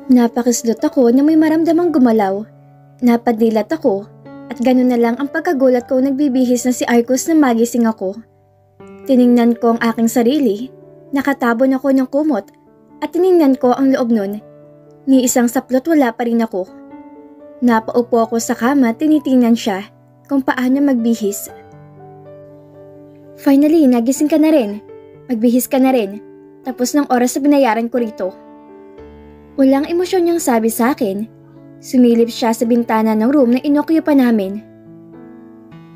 Napakislot ako na may maramdamang gumalaw. Napadilat ako at ganun na lang ang pagkagulat ko nagbibihis na si Arcos na magising ako. Tiningnan ko ang aking sarili, nakatabon ako ng kumot at tiningnan ko ang loob nun. Ni isang saplot wala pa rin ako. Napaupo ako sa kama at tinitingnan siya kung paano magbihis. Finally, nagising ka na rin. Magbihis ka na rin. Tapos ng oras na binayaran ko rito. Walang emosyon niyang sabi sa akin. Sumilip siya sa bintana ng room na inokyo pa namin.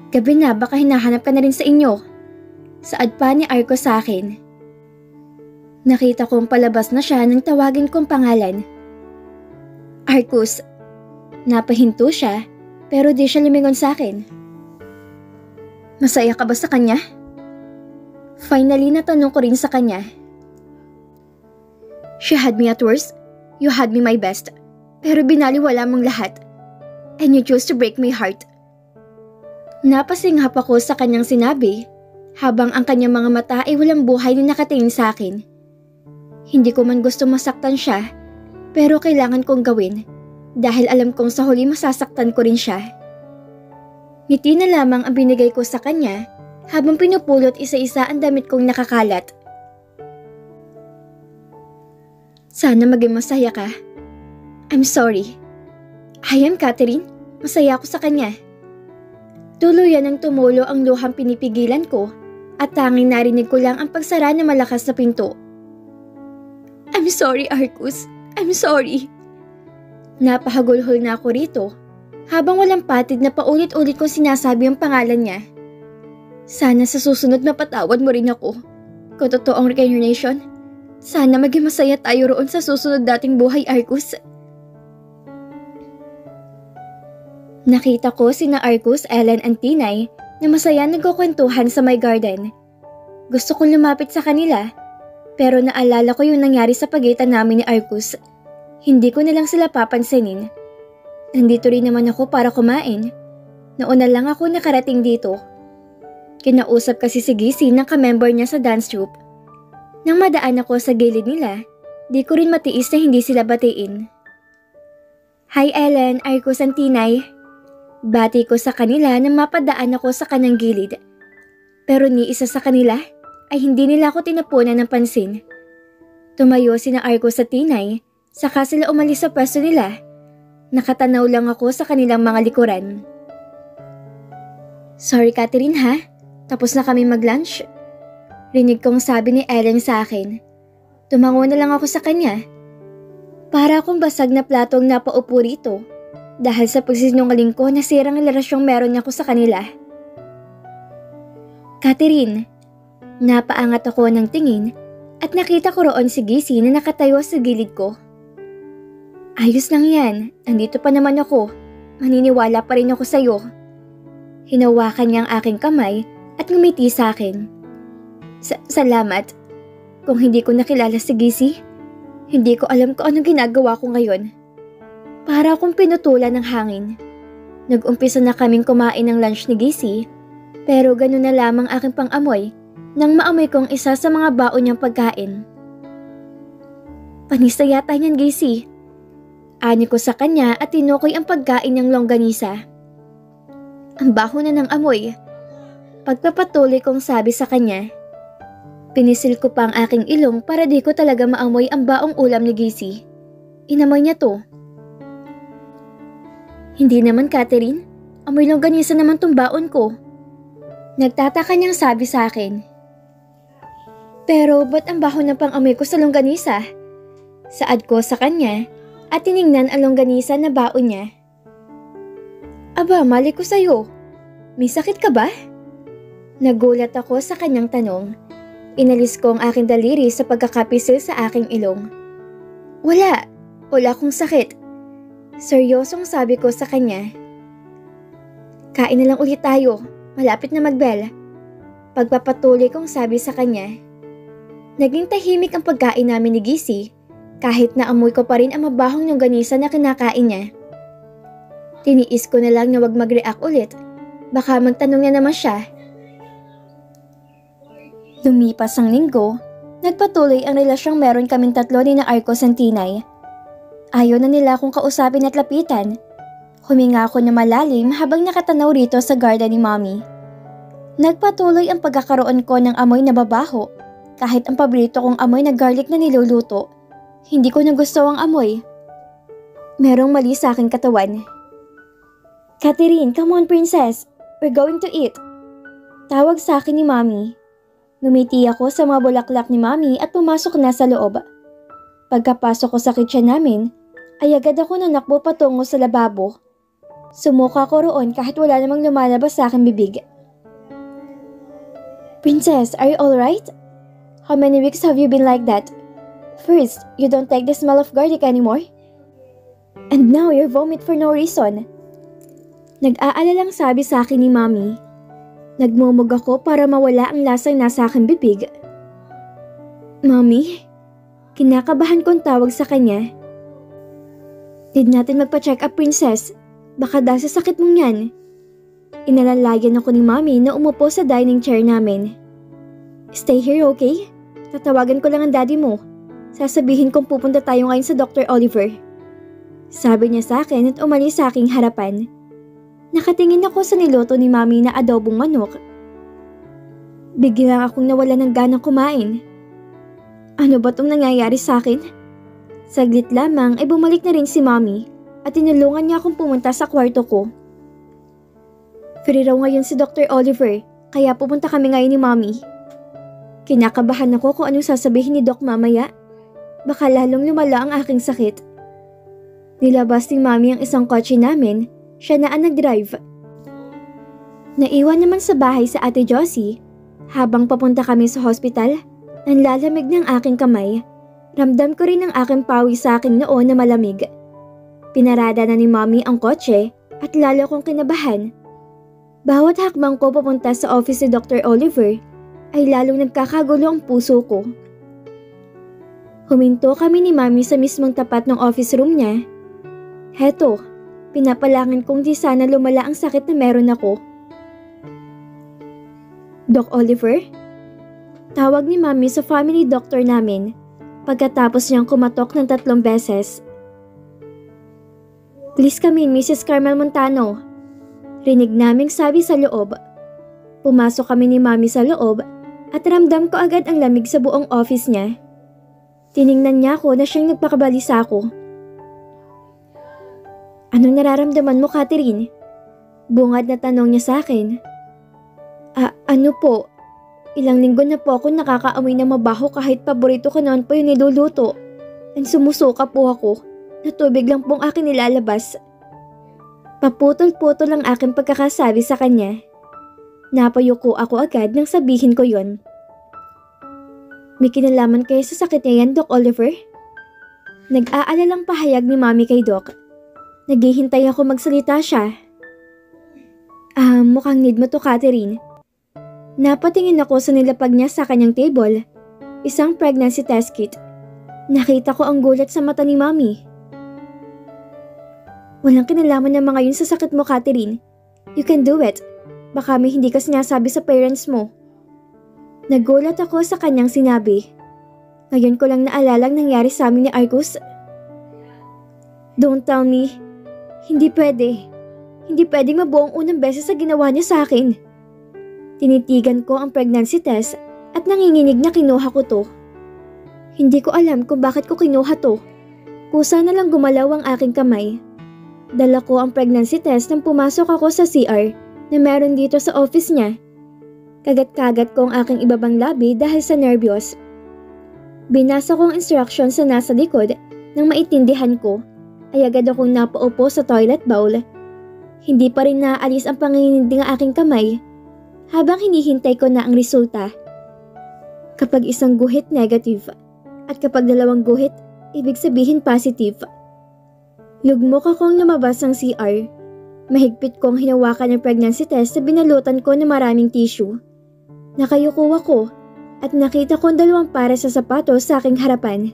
Gabi na, baka hinahanap ka na rin sa inyo. Saad pa ni Arco sa akin. Nakita kong palabas na siya nang tawagin kong pangalan. Arcos. Napahinto siya pero di siya lumingon sa akin. Masaya ka ba sa kanya? Finally natanong ko rin sa kanya. She had me at worst. You had me my best, pero binaliwala mong lahat. And you chose to break my heart. Napasinghap ako sa kanyang sinabi, habang ang kanyang mga mata ay walang buhay na nakatingin sa akin. Hindi ko man gusto masaktan siya, pero kailangan kong gawin, dahil alam kong sa huli masasaktan ko rin siya. Ngiti na lamang ang binigay ko sa kanya, habang pinupulot isa-isa ang damit kong nakakalat. Sana maging masaya ka. I'm sorry. I am Catherine. Masaya ako sa kanya. Tuluyan ang tumulo ang luhang pinipigilan ko at tanging narinig ko lang ang pagsara na malakas sa pinto. I'm sorry, Arcos. I'm sorry. Napahagulhol na ako rito habang walang patid na paulit-ulit kong sinasabi ang pangalan niya. Sana sa susunod mapatawad mo rin ako. Kung totoong reincarnation, sana maging masaya tayo roon sa susunod dating buhay, Arcos. Nakita ko sina Arcos, Ellen and Tinay na masaya nagkukwentuhan sa my garden. Gusto kong lumapit sa kanila, pero naalala ko yung nangyari sa pagitan namin ni Arcos. Hindi ko na lang sila papansinin. Nandito rin naman ako para kumain. Nauna lang ako nakarating dito. Kinausap kasi si Gisi ng kamember niya sa dance troupe. Nang madaan ako sa gilid nila, di ko rin matiis na hindi sila batiin. Hi Ellen, Arcos and Tinay. Bati ko sa kanila nang mapadaan ako sa kanang gilid. Pero ni isa sa kanila ay hindi nila ako tinapunan ng pansin. Tumayo sina Arcos at Tinay, saka sila umalis sa pwesto nila. Nakatanaw lang ako sa kanilang mga likuran. Sorry Catherine ha, tapos na kami mag-lunch. Rinig kong sabi ni Ellen sa akin. Tumango na lang ako sa kanya. Para akong basag na platong napaupo rito dahil sa pagsisinungaling ko nasirang ang relasyong meron ako sa kanila. Catherine, napaangat ako ng tingin at nakita ko roon si Gisi na nakatayo sa gilid ko. Ayos lang yan, andito pa naman ako. Maniniwala pa rin ako sa'yo. Hinawakan niya ang aking kamay at ngumiti sa akin. Salamat. Kung hindi ko nakilala si Gisi, hindi ko alam kung anong ginagawa ko ngayon. Para akong pinutulan ng hangin. Nag-umpisa na kaming kumain ng lunch ni Gisi, pero ganun na lamang aking pang-amoy nang maamoy kong isa sa mga baon niyang pagkain. Panisa yata niyan, Gisi. Ani ko sa kanya at tinukoy ang pagkain niyang longganisa. Ang baho na ng amoy. Pagpapatuloy kong sabi sa kanya. Pinisil ko pa ang aking ilong para di ko talaga maamoy ang baong ulam ni Gisi. Inamoy niya to. Hindi naman, Catherine. Amoy longganisa naman tong baon ko. Nagtataka niyang sabi sa akin. Pero ba't ang baho ng pang-amoy ko sa longganisa? Saad ko sa kanya at tiningnan ang longganisa na baon niya. Aba, mali ko sa'yo. May sakit ka ba? Nagulat ako sa kanyang tanong. Inalis ko ang aking daliri sa pagkakapisil sa aking ilong. Wala akong sakit. Seryosong sabi ko sa kanya. Kain na lang ulit tayo, malapit na mag-bell. Pagpapatuloy kong sabi sa kanya. Naging tahimik ang pagkain namin ni Gisi, kahit na amoy ko pa rin ang mabahong longganisa na kinakain niya. Tiniis ko na lang na wag mag-react ulit, baka magtanong na naman siya. Lumipas ang linggo, nagpatuloy ang relasyong meron kaming tatlo ni na Arcos and Tinay. Ayaw na nila akong kausapin at lapitan. Huminga ako na malalim habang nakatanaw rito sa garden ni Mommy. Nagpatuloy ang pagkakaroon ko ng amoy na babaho. Kahit ang paborito kong amoy na garlic na niluluto, hindi ko na gusto ang amoy. Merong mali sa aking katawan. Catherine, come on princess. We're going to eat. Tawag sa akin ni Mommy. Ngumiti ako sa mga bulaklak ni Mommy at pumasok na sa loob. Pagkapasok ko sa kitchen namin, ay agad ako nanakbo patungo sa lababo. Sumuka ko roon kahit wala namang lumalabas sa aking bibig. Princess, are you alright? How many weeks have you been like that? First, you don't take the smell of garlic anymore. And now you're vomit for no reason. Nag-aalalang sabi sa akin ni Mommy. Nagmumug ako para mawala ang lasang nasa aking bibig. Mommy? Kinakabahan kong tawag sa kanya. Need natin magpa-check up, princess. Baka dahil sa sakit mong yan. Inalalayan ako ni Mommy na umupo sa dining chair namin. Stay here, okay? Tatawagan ko lang ang daddy mo. Sasabihin kong pupunta tayo ngayon sa Dr. Oliver. Sabi niya sa akin at umalis sa aking harapan. Nakatingin ako sa niluto ni Mommy na adobong manok. Biglang akong nawala ng ganang kumain. Ano ba itong nangyayari sa akin? Saglit lamang ay bumalik na rin si Mommy at tinulungan niya akong pumunta sa kwarto ko. Free raw ngayon si Dr. Oliver, kaya pupunta kami ngayon ni Mommy. Kinakabahan ako kung anong sasabihin ni Doc mamaya. Baka lalong lumala ang aking sakit. Nilabas ni Mommy ang isang kotse namin, siya na ang nag-drive. Naiwan naman sa bahay sa Ate Josie. Habang papunta kami sa hospital, nanlalamig ng aking kamay. Ramdam ko rin ang aking pawis sa aking noo na malamig. Pinarada na ni Mommy ang kotse at lalo kong kinabahan. Bawat hakbang ko papunta sa office ni Dr. Oliver ay lalong nagkakagulo ang puso ko. Huminto kami ni Mommy sa mismong tapat ng office room niya. Heto, pinapalangin kong di sana lumala ang sakit na meron ako. Doc Oliver? Tawag ni Mommy sa family doctor namin pagkatapos niyang kumatok ng 3 beses. Please come in, Mrs. Carmel Montano. Rinig naming sabi sa loob. Pumasok kami ni Mommy sa loob at ramdam ko agad ang lamig sa buong office niya. Tiningnan niya ako na siyang nagpakabalisa ako. Anong nararamdaman mo, Catherine? Bungad na tanong niya sa akin. Ano po? Ilang linggo na po ako nakakaamoy na mabaho kahit paborito ko noon po yung niluluto. And sumusuka po ako na tubig lang pong akin nilalabas. Paputol-putol ang aking pagkakasabi sa kanya. Napayuko ako agad nang sabihin ko yon. May kinalaman kayo sa sakit niya yan, Doc Oliver? Nag-aalalang pahayag ni Mommy kay Doc. Naghihintay ako magsalita siya. Mukhang need mo to, Catherine. Napatingin ako sa nilapag niya sa kanyang table. Isang pregnancy test kit. Nakita ko ang gulat sa mata ni Mommy. Walang kinalaman ng mga yun sa sakit mo, Catherine. You can do it. Baka may hindi ka sinasabi sa parents mo. Nagulat ako sa kanyang sinabi. Ngayon ko lang naalalang nangyari sa amin ni Argus. Don't tell me. Hindi pwede. Hindi pwedeng mabuong unang beses sa ginawa niya sa akin. Tinitigan ko ang pregnancy test at nanginginig na kinuha ko to. Hindi ko alam kung bakit ko kinuha to. Kusa na lang gumalaw ang aking kamay. Dala ko ang pregnancy test nang pumasok ako sa CR na meron dito sa office niya. Kagat-kagat ko ang aking ibabang labi dahil sa nervyos. Binasa ko ang instructions sa nasa likod nang maintindihan ko ay agad akong napaupo sa toilet bowl. Hindi pa rin naaalis ang panginginig ng aking kamay habang hinihintay ko na ang resulta. Kapag isang guhit negative at kapag 2 guhit, ibig sabihin positive. Lugmok akong lumabas ng CR. Mahigpit kong hinawakan ang pregnancy test na binalutan ko ng maraming tissue. Nakayuko ako at nakita kong 2 pares sa sapatos sa aking harapan.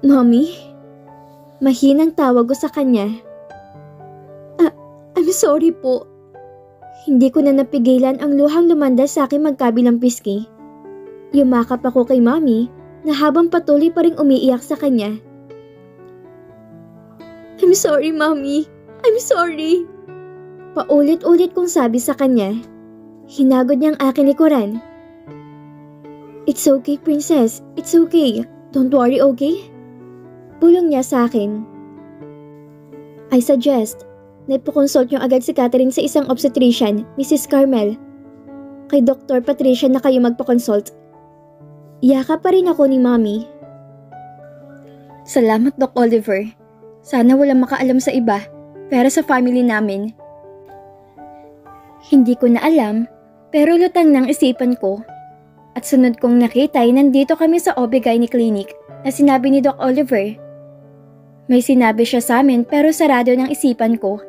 Mommy? Mahinang tawag ko sa kanya. I'm sorry po. Hindi ko na napigilan ang luhang lumanda sa aking magkabilang pisngi. Yumakap ako kay Mommy na habang patuloy pa ring umiiyak sa kanya. I'm sorry, Mommy. I'm sorry. Paulit-ulit kong sabi sa kanya. Hinagod niya ang aking likuran. It's okay, Princess. It's okay. Don't worry, okay? Bulong niya sa akin. I suggest na ipakonsult niyo agad si Catherine sa isang obstetrician, Mrs. Carmel. Kay Dr. Patricia na kayo magpakonsult. Iyaka pa rin ako ni Mommy. Salamat, Doc Oliver. Sana walang makaalam sa iba, pero sa family namin. Hindi ko na alam, pero lutang ng isipan ko. At sunod kong nakita ay nandito kami sa OB-GYN clinic na sinabi ni Doc Oliver. May sinabi siya sa amin pero sarado ng isipan ko.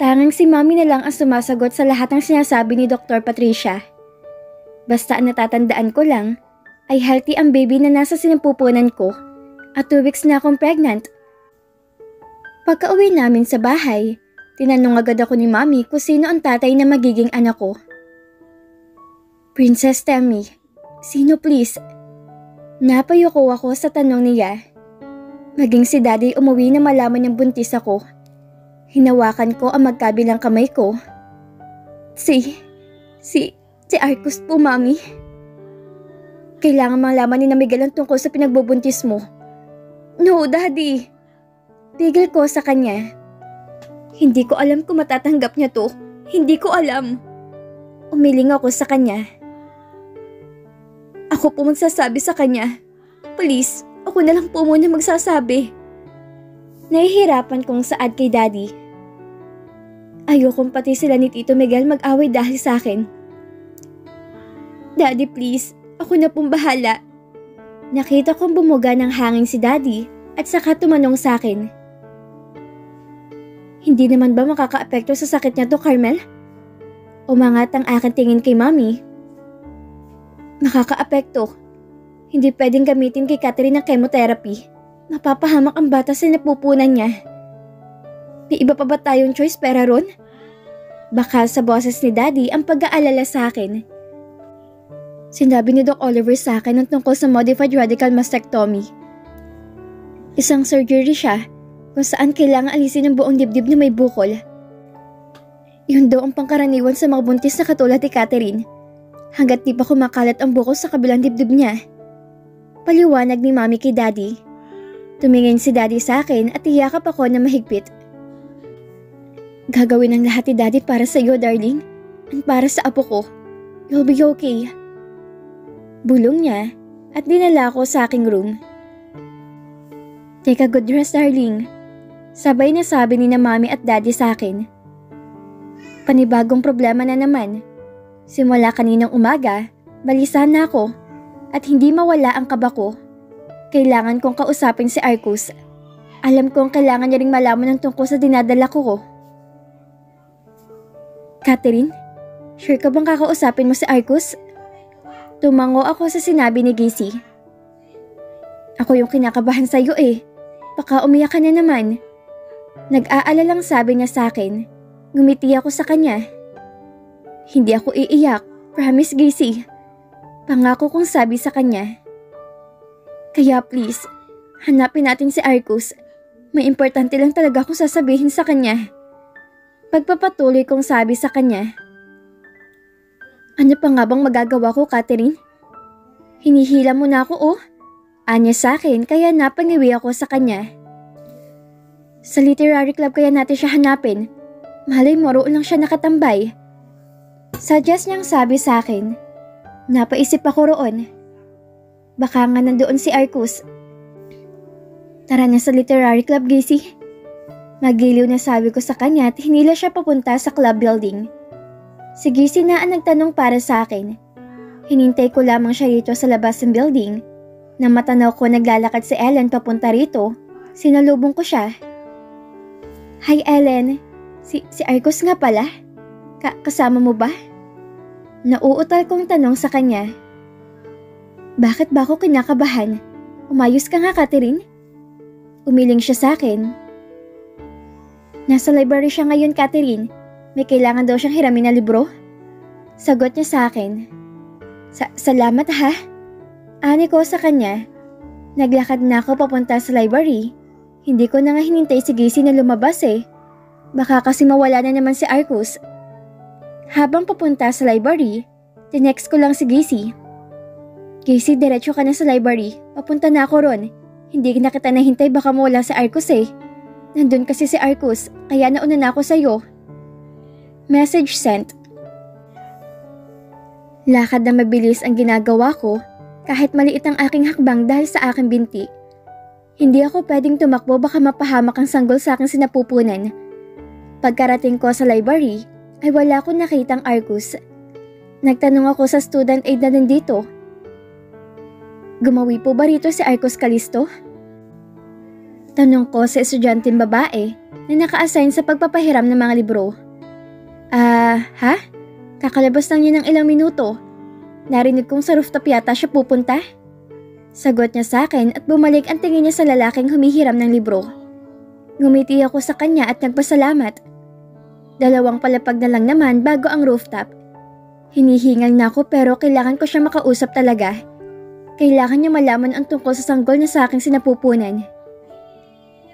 Tangang si Mommy na lang ang sumasagot sa lahat ng sinasabi ni Dr. Patricia. Basta ang natatandaan ko lang ay healthy ang baby na nasa sinampupunan ko at 2 weeks na akong pregnant. Pagka-uwi namin sa bahay, tinanong agad ako ni Mommy kung sino ang tatay na magiging anak ko. Princess, tell me, sino please? Napayuko ako sa tanong niya. Maging si Daddy umuwi na malaman niyang buntis ako. Hinawakan ko ang magkabilang kamay ko. Si Arcus po, Mommy. Kailangan malaman ni Miguel ang tungkol sa pinagbubuntis mo. No, Daddy. Tigil ko sa kanya. Hindi ko alam kung matatanggap niya to. Hindi ko alam. Umiling ako sa kanya. Ako po magsasabi sa kanya. Please, ako na lang po muna magsasabi. Nahihirapan kong saad kay Daddy. Ayokong pati sila ni Tito Miguel mag-away dahil sa akin. Daddy, please. Ako na pong bahala. Nakita kong bumuga ng hangin si Daddy at saka tumanong sa akin. Hindi naman ba makakaapekto sa sakit niya to, Carmel? Umangat ang aking tingin kay Mommy. Makakaapekto. Hindi pwedeng gamitin kay Catherine ang chemotherapy. Mapapahamak ang bata sa napupunan niya. May iba pa ba tayong choice pera ron? Baka sa boses ni Daddy ang pag-aalala sa akin. Sinabi ni Doc Oliver sa akin ang tungkol sa modified radical mastectomy. Isang surgery siya kung saan kailangan alisin ang buong dibdib na may bukol. Yun daw ang pangkaraniwan sa mga buntis na katulad ni Catherine. Hanggat di pa kumakalat ang bukol sa kabilang dibdib niya. Paliwanag ni Mommy kay Daddy. Tumingin si Daddy sa akin at iyakap ako na mahigpit. Gagawin ang lahat ni Daddy para sa iyo, darling. At para sa apo ko. You'll be okay. Bulong niya at dinala ako sa aking room. Take a good rest, darling. Sabay na sabi ni na Mommy at Daddy sa akin. Panibagong problema na naman. Simula kaninang umaga, balisa na ako at hindi mawala ang kaba ko. Kailangan kong kausapin si Arcus. Alam kong kailangan niya ring malaman ng tungkol sa dinadala ko. Catherine, sure ka bang kakausapin mo si Arcus? Tumango ako sa sinabi ni Gacy. Ako yung kinakabahan sa'yo eh. Baka umiyak ka na naman. Nag-aalalang sabi niya sa akin. Ngumiti ako sa kanya. Hindi ako iiyak. Promise, Gacy. Pangako kong sabi sa kanya. Kaya please, hanapin natin si Arcus. May importante lang talaga akong sasabihin sa kanya. Pagpapatuloy kong sabi sa kanya. Ano pa nga bang magagawa ko, Catherine? Hinihila mo na ako, oh. Anya sa akin, kaya napangiwi ako sa kanya. Sa literary club kaya natin siya hanapin. Malay mo, roon lang siya nakatambay. Suggest niyang sabi sa akin. Napaisip ako roon. Baka nga nandoon si Arcus. Tara na sa literary club, Gacy. Magiliw na sabi ko sa kanya at hinila siya papunta sa club building. Si Gacy na ang nagtanong para sa akin. Hinintay ko lamang siya rito sa labas ng building. Nang matanaw ko naglalakad si Ellen papunta rito, sinalubong ko siya. Hi Ellen, si Arcus nga pala. Kasama mo ba? Nauutal kong tanong sa kanya. Bakit ba ako kinakabahan? Umayos ka nga, Catherine. Umiling siya sa akin. Nasa library siya ngayon, Catherine. May kailangan daw siyang hiramin na libro. Sagot niya sa akin. Salamat ha. Ani ko sa kanya. Naglakad na ako papunta sa library. Hindi ko na nga hinintay si Gacy na lumabas eh. Baka kasi mawala na naman si Arcus. Habang papunta sa library, tinext ko lang si Gacy. Gacy, diretso ka na sa library. Papunta na ako ron. Hindi na kita nahintay, baka mawala si Arcus eh. Nandun kasi si Arcus, kaya nauna na ako sa'yo. Message sent. Lakad na mabilis ang ginagawa ko kahit maliit ang aking hakbang dahil sa aking binti. Hindi ako pwedeng tumakbo, baka mapahamak ang sanggol sa aking sinapupunan. Pagkarating ko sa library ay wala akong nakitang Arcus. Nagtanong ako sa student aid na nandito. Gumawi po ba rito si Arcus Callisto? Tanong ko sa estudyanteng babae na naka-assign sa pagpapahiram ng mga libro. Ha? Kakalabas lang niya ng ilang minuto. Narinig kong sa rooftop yata siya pupunta. Sagot niya sa akin at bumalik ang tingin niya sa lalaking humihiram ng libro. Ngumiti ako sa kanya at nagpasalamat. 2 palapag na lang naman bago ang rooftop. Hinihingal na ako pero kailangan ko siya makausap talaga. Kailangan niya malaman ang tungkol sa sanggol niya sa aking sinapupunan.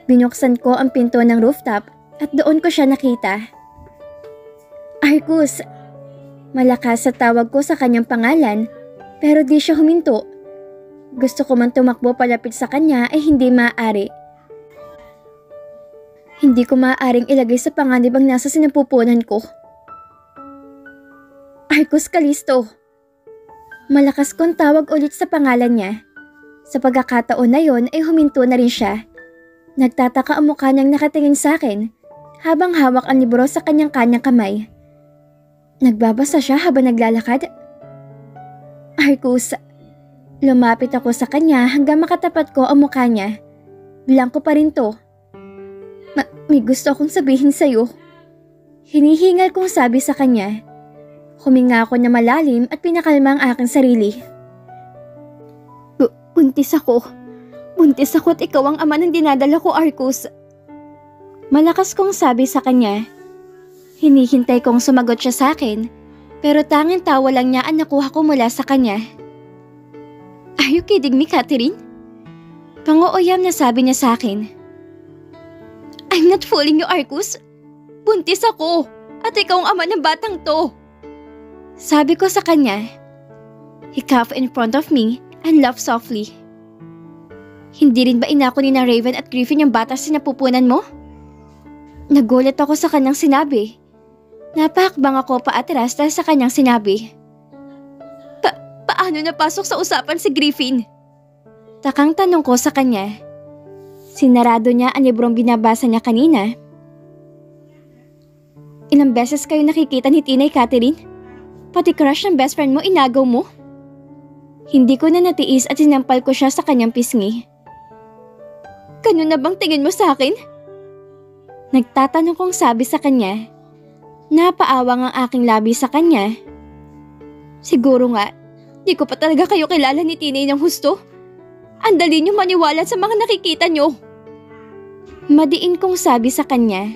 Binuksan ko ang pinto ng rooftop at doon ko siya nakita. Arcus! Malakas sa tawag ko sa kanyang pangalan pero di siya huminto. Gusto ko man tumakbo palapit sa kanya ay hindi maaari. Hindi ko maaaring ilagay sa panganib ang nasa sinapupunan ko. Arcus Callisto! Malakas kong tawag ulit sa pangalan niya. Sa pagkakataon na yon ay huminto na rin siya. Nagtataka ang mukha niyang nakatingin sa akin habang hawak ang libro sa kanyang kamay. Nagbabasa siya habang naglalakad. Arcus, lumapit ako sa kanya hanggang makatapat ko ang mukha niya. Blanko pa rin to. May gusto akong sabihin sa'yo. Hinihingal kong sabi sa kanya. Huminga ako na malalim at pinakalma ang aking sarili. Buntis ako. Buntis ako at ikaw ang ama ng dinadala ko, Arcus. Malakas kong sabi sa kanya. Hinihintay kong sumagot siya sa akin, pero tanging tawa lang niya ang nakuha ko mula sa kanya. Are you kidding me, Catherine? Pang-ooyam na sabi niya sa akin. I'm not fooling you, Arcus. Buntis ako at ikaw ang ama ng batang to. Sabi ko sa kanya. He coughed in front of me and laughed softly. Hindi rin ba inako ni na Raven at Griffin yung bata sinapupunan mo? Nagulat ako sa kanyang sinabi. Napahakbang ako paatras dahil sa kanyang sinabi. Paano napasok sa usapan si Griffin? Takang tanong ko sa kanya. Sinarado niya ang librong binabasa niya kanina. Ilang beses kayo nakikita ni Tinay, Catherine? Pati crush ng best friend mo inagaw mo? Hindi ko na natiis at sinampal ko siya sa kanyang pisngi. Ganun na bang tingin mo sa akin? Nagtatanong kong sabi sa kanya. Napaawang ang aking labi sa kanya. Siguro nga, di ko pa talaga kayo kilala ni Tinay ng husto. Ang dali niyo maniwala sa mga nakikita niyo. Madiin kong sabi sa kanya.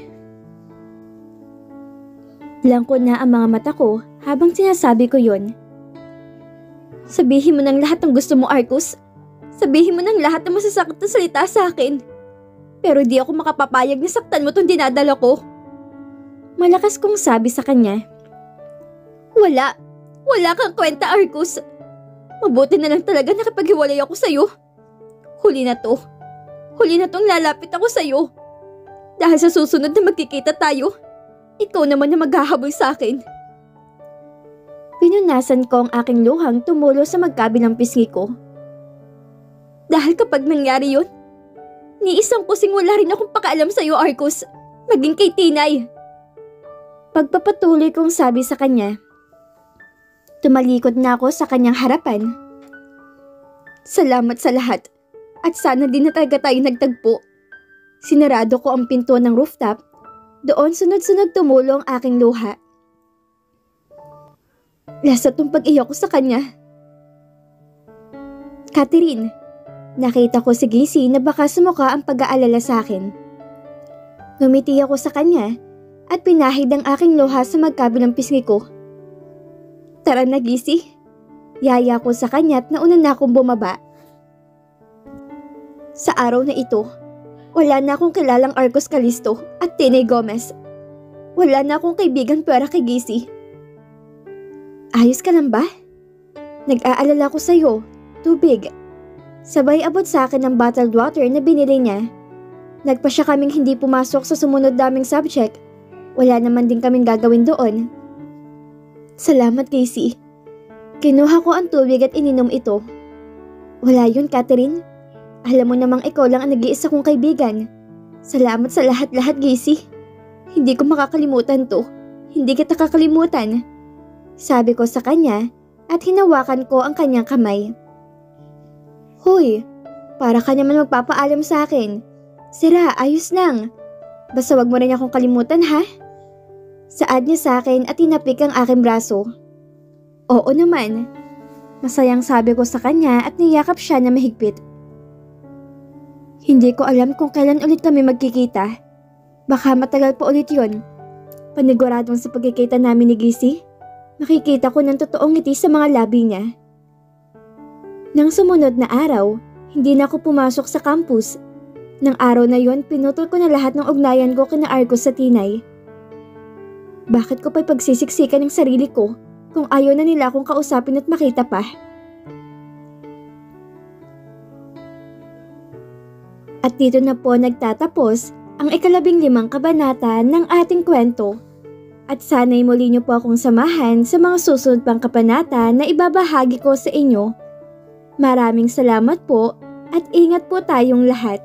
Langko na ang mga mata ko habang sinasabi ko yun. Sabihin mo ng lahat ng gusto mo, Arcus. Sabihin mo ng lahat ng masasakit na salita sa akin. Pero di ako makapapayag na saktan mo tong dinadala ko. Malakas kong sabi sa kanya. Wala kang kwenta, Arcus. Mabuti na lang talaga nakipaghiwalay ako sa'yo. Huli na tong lalapit ako sa'yo. Dahil sa susunod na magkikita tayo, ikaw naman na maghahabol sa akin. Pinunasan ko ang aking luhang tumulo sa magkabilang pisngi ko. Dahil kapag nangyari yun, ni isang kusing wala rin akong pakaalam sa'yo, Arcus. Maging kay Tinay. Pagpapatuloy kong sabi sa kanya. Tumalikod na ako sa kanyang harapan. Salamat sa lahat. At sana din na talaga tayo nagtagpo. Sinarado ko ang pinto ng rooftop. Doon sunod-sunod tumulo ang aking luha. Lasa tong pag-iyak ko sa kanya. Catherine, nakita ko si Gacy na baka sumuka ang pag-aalala sa akin. Ngumiti ako sa kanya at pinahid ang aking luha sa magkabilang pisngi ko. Tara na, Gacy. Yaya ko sa kanya at nauna na akong bumaba. Sa araw na ito, Wala na akong kilalang Arcos Calisto at Tinay Gomez. Wala na akong kaibigan para kay Gacy. Ayos ka lang ba? Nag-aalala ko sa'yo. Tubig. Sabay abot sa akin ng bottled water na binili niya. Nagpa siya kaming hindi pumasok sa sumunod naming subject. Wala naman din kaming gagawin doon. Salamat, Gacy. Kinuha ko ang tubig at ininom ito. Wala yun, Catherine. Alam mo namang ikaw lang ang nag-iisa kong kaibigan. Salamat sa lahat-lahat, Gacy. Hindi ko makakalimutan to. Hindi kita kakalimutan. Sabi ko sa kanya at hinawakan ko ang kanyang kamay. Hoy, para ka naman magpapaalam sa akin. Sira, ayos lang. Basta wag mo rin akong kalimutan, ha? Saad niya sa akin at tinapik ang aking braso. Oo naman. Masayang sabi ko sa kanya at niyakap siya na mahigpit. Hindi ko alam kung kailan ulit kami magkikita. Baka matagal pa ulit yun. Paniguradong sa pagkikita namin ni Gacy, makikita ko ng totoong ngiti sa mga labi niya. Nang sumunod na araw, hindi na ako pumasok sa campus. Nang araw na yon, pinutol ko na lahat ng ugnayan ko kina Arcos sa Tinay. Bakit ko pa'y pagsisiksikan ng sarili ko kung ayaw na nila akong kausapin at makita pa? At dito na po nagtatapos ang 15 kabanata ng ating kwento. At sana'y muli niyo po akong samahan sa mga susunod pang kabanata na ibabahagi ko sa inyo. Maraming salamat po at ingat po tayong lahat.